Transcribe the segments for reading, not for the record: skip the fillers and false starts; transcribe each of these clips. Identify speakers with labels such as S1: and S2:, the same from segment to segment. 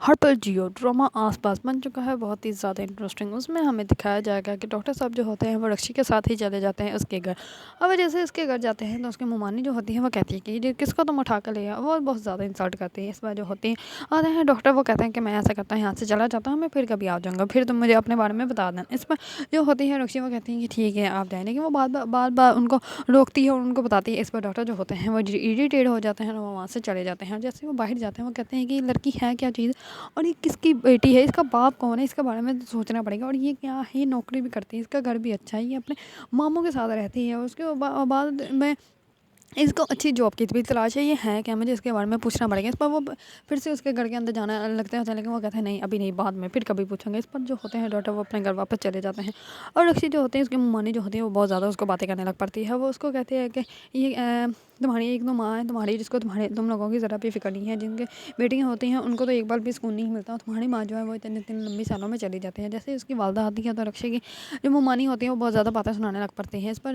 S1: ہر پل Jio drama آس پاس بن چکا ہے بہت ہی زیادہ انٹرسٹنگ. اس میں ہمیں دکھایا جائے گا کہ ڈاکٹر صاحب جو ہوتے ہیں وہ رکشی کے ساتھ ہی چلے جاتے ہیں اس کے گھر. اور جیسے اس کے گھر جاتے ہیں تو اس کی ممانی جو ہوتی ہے وہ کہتی ہے کہ یہ کس کو تم اٹھا کر لے وہ بہت زیادہ انسلٹ کرتی ہے. اس بار جو ہوتی ہیں آتے ہیں ڈاکٹر وہ کہتے ہیں کہ میں ایسا کرتا ہوں یہاں سے چلا جاتا ہوں میں پھر کبھی آ جاؤں گا پھر تم مجھے اپنے بارے میں بتا دینا. اس پر جو ہوتی ہے رکشی وہ کہتی ہیں کہ ٹھیک ہے آپ جائیں, لیکن وہ بار بار ان کو روکتی ہے اور ان کو بتاتی ہے. اس پر ڈاکٹر جو ہوتے ہیں وہ اریٹیٹ ہو جاتے ہیں اور وہ وہاں سے چلے جاتے ہیں. جیسے وہ باہر جاتے ہیں وہ کہتے ہیں کہ یہ لڑکی ہے کیا چیز اور یہ کس کی بیٹی ہے, اس کا باپ کون ہے, اس کے بارے میں سوچنا پڑے گا. اور یہ کیا ہے, یہ نوکری بھی کرتی ہے, اس کا گھر بھی اچھا ہے, یہ اپنے ماموں کے ساتھ رہتی ہے. اس کے بعد میں اس کو اچھی جاب کی بھی تلاش ہے, یہ ہے کیا مجھے اس کے بارے میں پوچھنا پڑے گا. اس پر وہ پھر سے اس کے گھر کے اندر جانا لگتے ہوتے ہیں لیکن وہ کہتے ہیں نہیں ابھی نہیں بعد میں پھر کبھی پوچھیں گے. اس پر جو ہوتے ہیں ڈاکٹر وہ اپنے گھر واپس چلے جاتے ہیں. اور رکشی جو ہوتے ہیں اس کی ممانی جو ہوتی ہے وہ بہت زیادہ اس کو باتیں کرنے لگ پڑتی ہے. وہ اس کو کہتے ہیں کہ یہ تمہاری ایک تو ماں ہے تمہاری جس کو تم لوگوں کی ذرا بھی فکر نہیں ہے, جن کے بیٹیاں ہوتی ہیں ان کو تو ایک بار بھی سکون نہیں ملتا. تمہاری ماں جو ہے وہ اتنے لمبی سالوں میں چلی جاتی ہے. جیسے اس کی والدہ آتی ہے تو رکشی کی جو ممانی ہوتی ہے وہ بہت زیادہ باتیں سنانے لگ پڑتی ہے. اس پر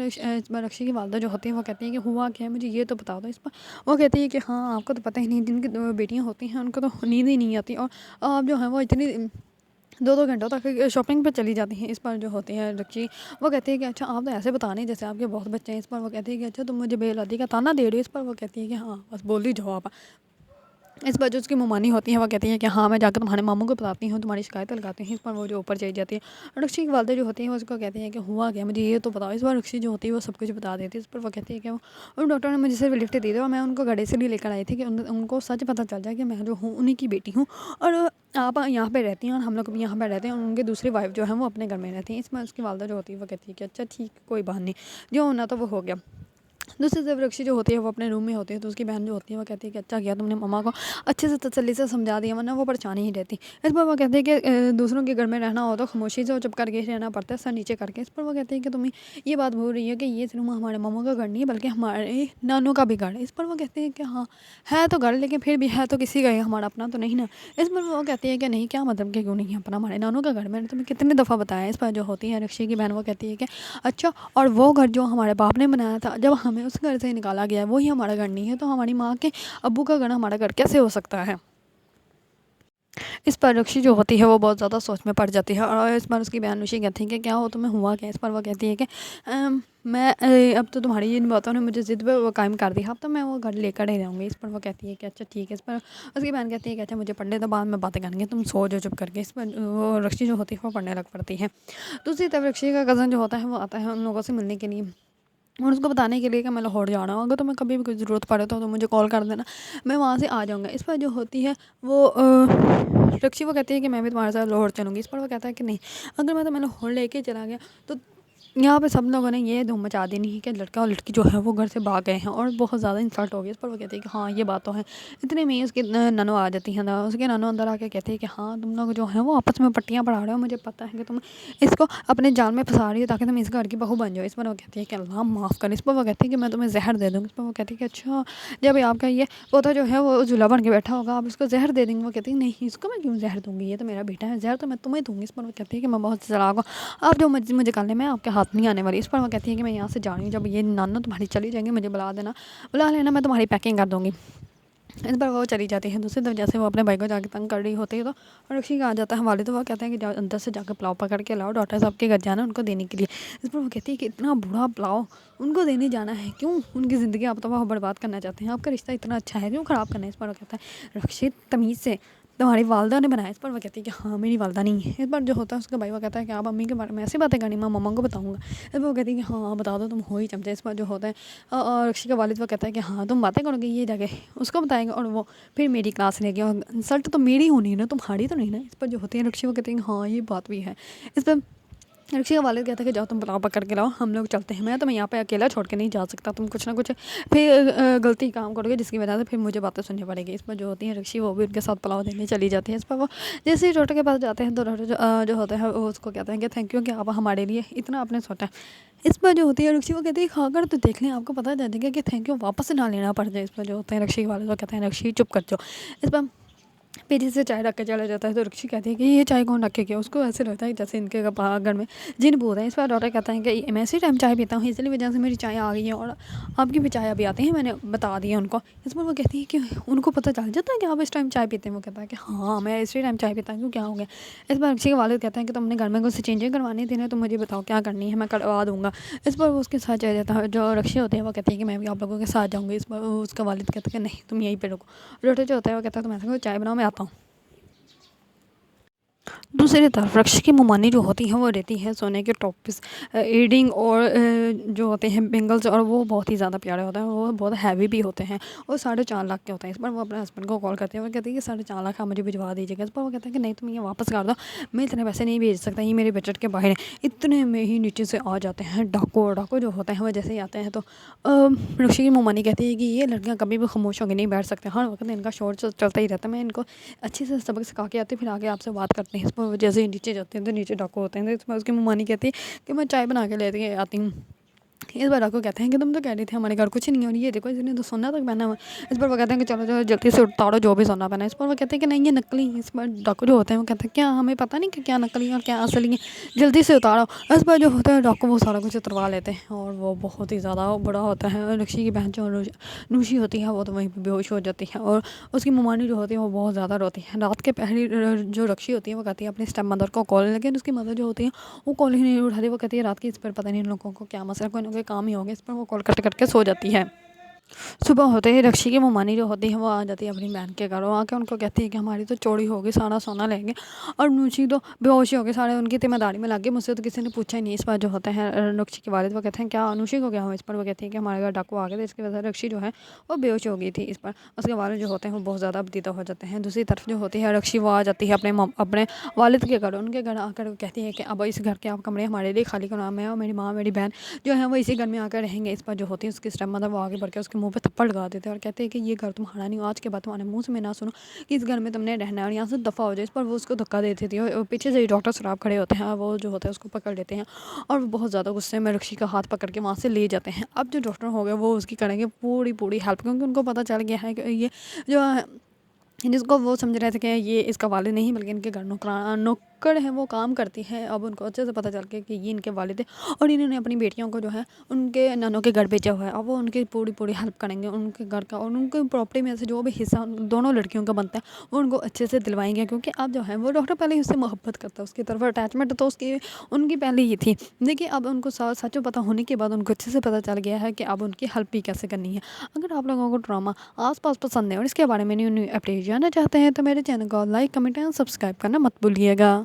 S1: رکشی کی والدہ جو ہوتی ہے وہ کہتی ہے کہ ہوا کیا ہے مجھے یہ تو بتا دو. اس پر وہ کہتی ہے کہ ہاں آپ کو تو پتہ ہی نہیں, جن کی بیٹیاں ہوتی ہیں ان کو تو نیند ہی نہیں آتی اور آپ جو ہیں وہ اتنی 2 گھنٹوں تک شاپنگ پہ چلی جاتی ہیں. اس پر جو ہوتی ہے رکشی وہ کہتی ہے کہ اچھا آپ تو ایسے بتا نہیں جیسے آپ کے بہت بچے ہیں. اس پر وہ کہتی ہے کہ اچھا تم مجھے بے اولادی کا تانا دے رہی ہو. اس پر وہ کہتی ہے کہ ہاں بس بول ہی جاؤ آپ. اس پر جو اس کی ممانی ہوتی ہے وہ کہتی ہے کہ ہاں میں جا کر تمہارے ماموں کو بتاتی ہوں تمہاری شکایتیں لگاتی ہیں. اس پر وہ جو اوپر چلی جاتی ہے. رکشی کی والدہ جو ہوتی ہے وہ اس کو کہتی ہے کہ ہوا کیا مجھے یہ تو بتاؤ. اس بار رکشی جو ہوتی ہے وہ سب کچھ بتا دیتی ہے. اس پر وہ کہتی ہے کہ وہ ڈاکٹر نے مجھے صرف لفٹ دی تھی اور میں ان کو گھڑے سے لیے لے کر آئی تھی کہ ان کو سچ پتہ چل جائے کہ میں جو ہوں انہیں کی بیٹی ہوں اور آپ یہاں پہ رہتی ہیں اور ہم لوگ بھی یہاں پہ رہتے ہیں اور ان کے دوسری وائف جو ہیں وہ اپنے گھر میں رہتی ہیں. اس میں اس کی والدہ جو ہوتی ہے وہ کہتی ہے کہ اچھا ٹھیک کوئی بات نہیں جو ہونا تو وہ ہو گیا. دوسری طرف رکشی جو ہوتی ہے وہ اپنے روم میں ہوتی ہے تو اس کی بہن جو ہوتی ہے وہ کہتی ہے کہ اچھا کیا تم نے مما کو اچھے سے تسلی سے سمجھا دیا ورنہ وہ پریشانی ہی رہتی. اس پر وہ کہتے ہیں کہ دوسروں کے گھر میں رہنا ہو تو خاموشی سے اور چپ کر کے رہنا پڑتا ہے سر نیچے کر کے. اس پر وہ کہتے ہیں کہ تمہیں یہ بات بھول رہی ہے کہ یہ صرف ہمارے ماموں کا گھر نہیں ہے بلکہ ہمارے نانوں کا بھی گھر ہے. اس پر وہ کہتے ہیں کہ ہاں ہے تو گھر لیکن پھر بھی ہے تو کسی کا ہے, ہمارا اپنا تو نہیں نا. اس پر وہ کہتی ہے کہ نہیں کیا مطلب کہ کیوں نہیں ہے اپنا, ہمارے نانوں کا گھر میں نے تمہیں کتنے دفعہ بتایا. اس پر جو ہوتی ہے رکشی کی بہن وہ کہتی ہے کہ اچھا اور وہ گھر جو ہمارے باپ نے بنایا تھا جب ہمیں اس گھر سے نکالا گیا ہے وہی ہمارا گھر نہیں ہے تو ہماری ماں کے ابو کا گھر ہمارا گھر کیسے ہو سکتا ہے. اس پر رکشی جو ہوتی ہے وہ بہت زیادہ سوچ میں پڑ جاتی ہے اور اس پر اس کی بہن رکشی کہتی ہے کہ کیا ہو تمہیں ہوا کیا. اس پر وہ کہتی ہے کہ میں اب تو تمہاری ان باتوں نے مجھے ضد پہ وہ قائم کر دیا اب تو میں وہ گھر لے کر ہی رہوں گی. اس پر وہ کہتی ہے کہ اچھا ٹھیک ہے. اس پر اس کی بہن کہتی ہے کہ اچھا مجھے پڑھنے تو بعد میں باتیں کریں گے تم سو جو چپ کر کے. اس پر وہ رکشی جو ہوتی ہے وہ پڑھنے لگ پڑتی ہے. دوسری طرف رکشی کا کزن جو ہوتا ہے وہ آتا ہے ان لوگوں سے ملنے کے لیے اور اس کو بتانے کے لیے کہ میں لاہور جا رہا ہوں, اگر تمہیں کبھی بھی کوئی ضرورت پڑے تو مجھے کال کر دینا میں وہاں سے آ جاؤں گا. اس پر جو ہوتی ہے وہ رکشی وہ کہتی ہے کہ میں بھی تمہارے ساتھ لاہور چلوں گی. اس پر وہ کہتا ہے کہ نہیں اگر میں تمہیں لاہور لے کے چلا گیا تو یہاں پہ سب لوگوں نے یہ دھوم مچا دینی ہے کہ لڑکا اور لڑکی جو ہے وہ گھر سے بھاگ گئے ہیں اور بہت زیادہ انسلٹ ہو گئی. اس پر وہ کہتی ہے کہ ہاں یہ بات تو ہے. اتنے میں اس کی نانو آ جاتی ہیں اس کے نانو اندر آ کے کہتی ہے کہ ہاں تم لوگ جو ہیں وہ آپس میں پٹیاں پڑھا رہے ہو, مجھے پتہ ہے کہ تم اس کو اپنے جال میں پھنسا رہی ہو تاکہ تم اس گھر کی بہو بن جاؤ. اس پر وہ کہتی ہے کہ اللہ معاف کر. اس پر وہ کہتی ہے کہ میں تمہیں زہر دے دوں گی. اس پر وہ کہتی ہے کہ اچھا جب آپ کا یہ پوتا جو ہے وہ جھولا بن کے بیٹھا ہوگا آپ اس کو زہر دے دیں گے. وہ کہتی ہے نہیں اس کو میں کیوں زہر دوں گی, یہ تو میرا بیٹا ہے, زہر تو میں تمہیں دوں گی. اس پر وہ کہتی ہے کہ میں بہت چلاک ہوں آپ جو مجھے کر لیں میں آپ کے ہاتھ نہیں آنے والی. اس پر وہ کہتی ہے کہ میں یہاں سے جا رہی ہوں, جب یہ نانو تمہاری چلی جائیں گے مجھے بلا لینا میں تمہاری پیکنگ کر دوں گی. اس پر وہ چلی جاتی ہے. دوسری طرف جیسے وہ اپنے بھائی کو جا کے تنگ کر رہی ہوتی ہے تو رکشی کا آ جاتا ہے والد. وہ کہتے ہیں کہ اندر سے جا کے پلاؤ پکڑ کے لاؤ ڈاکٹر صاحب کے گھر جانا ان کو دینے کے لیے. اس پر وہ کہتی ہے کہ اتنا بڑا پلاؤ ان کو دینے جانا ہے, کیوں ان کی زندگی آپ تو وہ برباد کرنا چاہتے ہیں, آپ کا رشتہ اتنا اچھا ہے کیوں خراب کرنا ہے. اس پر وہ کہتا ہے رکشی تمیز سے تمہاری والدہ نے بنایا. اس پر وہ کہتی ہے کہ ہاں میری والدہ نہیں ہے. اس پر جو ہوتا ہے اس کا بھائی وہ کہتا ہے کہ آپ امی کے بارے میں ایسی باتیں کرنی میں مما کو بتاؤں گا. اس پر وہ کہتی ہے کہ ہاں بتا دو تم ہو ہی چمچے. اس پر جو ہوتا ہے اور رکشی کا والد وہ کہتا ہے کہ ہاں تم باتیں کرو گے یہ جگہ اس کو بتائیں گے اور وہ پھر میری کلاس لے گی اور انسلٹ تو میری ہونی ہے نا تمہاری تو نہیں نا. اس پر جو ہوتی ہے رکشی وہ کہتی ہے کہ ہاں یہ بات بھی ہے. اس پر رکشی کا والد کہتا ہے کہ جاؤ تم پلاؤ پکڑ کے لاؤ ہم لوگ چلتے ہیں, میں تمہیں یہاں پہ اکیلا چھوڑ کے نہیں جا سکتا, تم کچھ نہ کچھ پھر غلطی کام کرو گے جس کی وجہ سے پھر مجھے باتیں سننی پڑے گی. اس پر جو ہوتی ہے رکشی وہ بھی ان کے ساتھ پلاؤ دینے چلی جاتی ہے. اس پر وہ جیسے ہی ڈاکٹر کے پاس جاتے ہیں تو ڈاکٹر جو ہوتا ہے وہ اس کو کہتے ہیں کہ تھینک یو کہ آپ ہمارے لیے اتنا آپ نے سوچا. اس پر جو ہوتی ہے رکشی وہ کہتی ہے کھا کر تو دیکھ لیں آپ کو پتہ چل جائے گا کہ تھینک یو واپس نہ لینا پڑ جائے. اس پر جو ہوتے ہیں رکشی والے وہ کہتے ہیں رکشی چپ کر جاؤ. اس پر پیچھے سے چائے رکھ کے چلا جاتا ہے تو رکشی کہتی ہے کہ یہ چائے کون رکھ کے گیا. اس کو ایسے لگتا ہے جیسے ان کے گھر میں جن بھوت ہیں. اس پر ڈاکٹر کہتا ہے کہ میں اسی ٹائم چائے پیتا ہوں, اس لیے وجہ سے میری چائے آ گئی ہے اور آپ کی بھی چائے ابھی آتی ہے, میں نے بتا دیا ان کو. اس پر وہ کہتی ہے کہ ان کو پتہ چل جاتا ہے کہ آپ اس ٹائم چائے پیتے ہیں. وہ کہتا ہے کہ ہاں میں اسی ٹائم چائے پیتا ہوں, کیوں کیا ہو گیا. اس پر رکشی کے والد کہتے ہیں کہ تم نے گھر میں کچھ چینجیں کروانی تھی نا, تو مجھے بتاؤ کیا کرنی ہے, میں کروا دوں گا. اس پر وہ اس کے ساتھ چلا جاتا ہے. جو رکشی ہوتے ہیں وہ کہتے ہیں کہ میں بھی آپ لوگوں کے ساتھ جاؤں گی. اس پر اس کا والد کہتا ہے کہ نہیں تم یہیں پہ رکو. ڈاکٹر جو ہوتا ہے وہ کہتا ہے تم ایسا کرو چائے بناؤ, میں آتا ہوں. دوسری طرف رکشی کی ممانی جو ہوتی ہیں وہ رہتی ہے سونے کے ٹاپس, ایڈنگ اور جو ہوتے ہیں بینگلس, اور وہ بہت ہی زیادہ پیارے ہوتے ہیں, وہ بہت ہیوی بھی ہوتے ہیں اور 4.5 لاکھ کے ہوتے ہیں. اس پر وہ اپنے ہسبینڈ کو کال کرتے ہیں, وہ کہتے ہیں کہ 4.5 لاکھ آپ مجھے بھجوا دیجیے گا. اس پر وہ کہتے ہیں کہ نہیں تم یہ واپس کر دو, میں اتنے پیسے نہیں بھیج سکتا, یہ میرے بجٹ کے باہر ہے. اتنے میں ہی نیچے سے آ جاتے ہیں ڈاکو جو ہوتے ہیں. وہ جیسے ہی آتے ہیں تو رکشی کی ممانی کہتی ہے کہ یہ لڑکیاں کبھی بھی خاموش ہو کے نہیں بیٹھ سکتے, ہر وقت ان کا شور چلتا ہی رہتا ہے. میں ان کو اچھے سے سبق سکھا کے آتی, پھر آگے آپ سے بات کرتے ہیں. اس پر جیسے ہی نیچے جاتے ہیں تو نیچے ڈاکو ہوتے ہیں. تو اس پر اس کی ممانی کہتی ہے کہ میں چائے بنا کے لے کے آتی ہوں. اس بار ڈاکو کہتے ہیں کہ تم تو کہہ رہی تھی ہمارے گھر کچھ نہیں ہے, اور یہ دیکھو اس نے تو سونا تک پہنا ہوا ہے. اس پر وہ کہتے ہیں کہ چلو جلدی سے اتارو جو بھی سونا پہنا ہے. اس پر وہ کہتے ہیں کہ نہیں یہ نقلی ہے. اس پر ڈاکو جو ہوتے ہیں وہ کہتے ہیں کیا ہمیں پتہ نہیں کہ کیا نقلی ہے اور کیا اصلی ہے, جلدی سے اتارو. اس پر جو ہوتا ہے ڈاکو وہ سارا کچھ اتروا لیتے ہیں, اور وہ بہت ہی زیادہ بڑا ہوتا ہے. رکشی کی بہن جو نوشی ہوتی ہے وہ تو وہیں پہ بے ہوش ہو جاتی ہے, اور اس کی ممانی جو ہوتی ہے وہ بہت زیادہ روتی ہے. رات کے پہلی جو رکشی ہوتی ہے وہ کہتی ہے اپنی اسٹیپ مدر کو کال, لیکن اس کی مدر جو ہوتی ہے وہ کال ہی نہیں اٹھاتی. وہ کہتی ہے رات کی اس پر پتہ نہیں ان لوگوں کو کیا مسئلہ, کوئی نہ کوئی کام ہی ہو گیا. اس پر وہ کال کٹ کے سو جاتی ہے. صبح ہوتے ہی رکشی کی ممانی جو ہوتی ہے وہ آ جاتی ہے اپنی بہن کے گھر, آ کے ان کو کہتی ہے کہ ہماری تو چوری ہوگی, سارا سونا لیں گے, اور نوشی تو بے ہوشی ہو گئی, سارے ان کی ذمہ داری میں لگ گئے, مجھ سے تو کسی نے پوچھا ہی نہیں. اس بار جو ہوتے ہیں رکشی کے والد وہ کہتے ہیں کیا نوشی کو کیا ہو. اس پر وہ کہتی ہے کہ ہمارے گھر ڈاکو آ گئے تھے, اس کی وجہ سے رکشی جو ہے وہ بے ہوش ہو گئی تھی. اس پر اس کے والد جو ہوتے ہیں وہ بہت زیادہ بدیدہ ہو جاتے ہیں. دوسری طرف جو ہوتی ہے رکشی وہ آ جاتی ہے اپنے والد کے گھر. ان کے گھر آ کر کہتی ہے کہ اب اس گھر کے آپ کمرے ہمارے لیے خالی کرنا, میں اور میری ماں میری بہن جو ہے وہ اسی گھر میں آ کر رہیں گے. اس پر جو ہوتی ہے اس کی اسٹیپ مدر وہ آگے بڑھ کے اس کے منہ پہ تھپڑ لگا دیتے ہیں اور کہتے ہیں کہ یہ گھر تمہارا نہیں, آج کے بعد تمہارے منہ سے میں نہ سنوں کہ اس گھر میں تم نے رہنا ہے, اور یہاں سے دفعہ ہو جائے. اس پر وہ اس کو دھکا دیتی تھی, اور پیچھے سے ڈاکٹر صاحب کھڑے ہوتے ہیں, وہ جو ہوتا ہے اس کو پکڑ لیتے ہیں, اور وہ بہت زیادہ غصے میں رکشی کا ہاتھ پکڑ کے وہاں سے لے جاتے ہیں. اب جو ڈاکٹر ہو گئے وہ اس کی کریں گے پوری ہیلپ, کیونکہ ان کو پتہ چل گیا ہے کہ یہ جو جس کو وہ سمجھ رہے تھے کہ یہ اس کا والد نہیں بلکہ ان کے گھر نوکر ہے, وہ کام کرتی ہے. اب ان کو اچھے سے پتہ چل گیا کہ یہ ان کے والد ہیں, اور انہوں نے اپنی بیٹیوں کو جو ہے ان کے نانوں کے گھر بھیجا ہوا ہے. اب وہ ان کی پوری ہیلپ کریں گے, ان کے گھر کا اور ان کی پراپرٹی میں سے جو بھی حصہ دونوں لڑکیوں کا بنتا ہے وہ ان کو اچھے سے دلوائیں گے. کیونکہ اب جو ہے وہ ڈاکٹر پہلے ہی اس سے محبت کرتا ہے, اس کی طرف اٹیچمنٹ تو ان کی پہلے ہی تھی, لیکن اب ان کو سچ پتہ ہونے کے بعد ان کو اچھے سے پتہ چل گیا ہے کہ اب ان کی ہیلپ بھی کیسے کرنی ہے. اگر آپ لوگوں کو ڈرامہ آس پاس پسند ہے اور اس کے بارے میں نیو اپڈیٹ جاننا چاہتے ہیں تو میرے چینل کو لائک کمنٹ اور سبسکرائب کرنا مت بھولیے گا.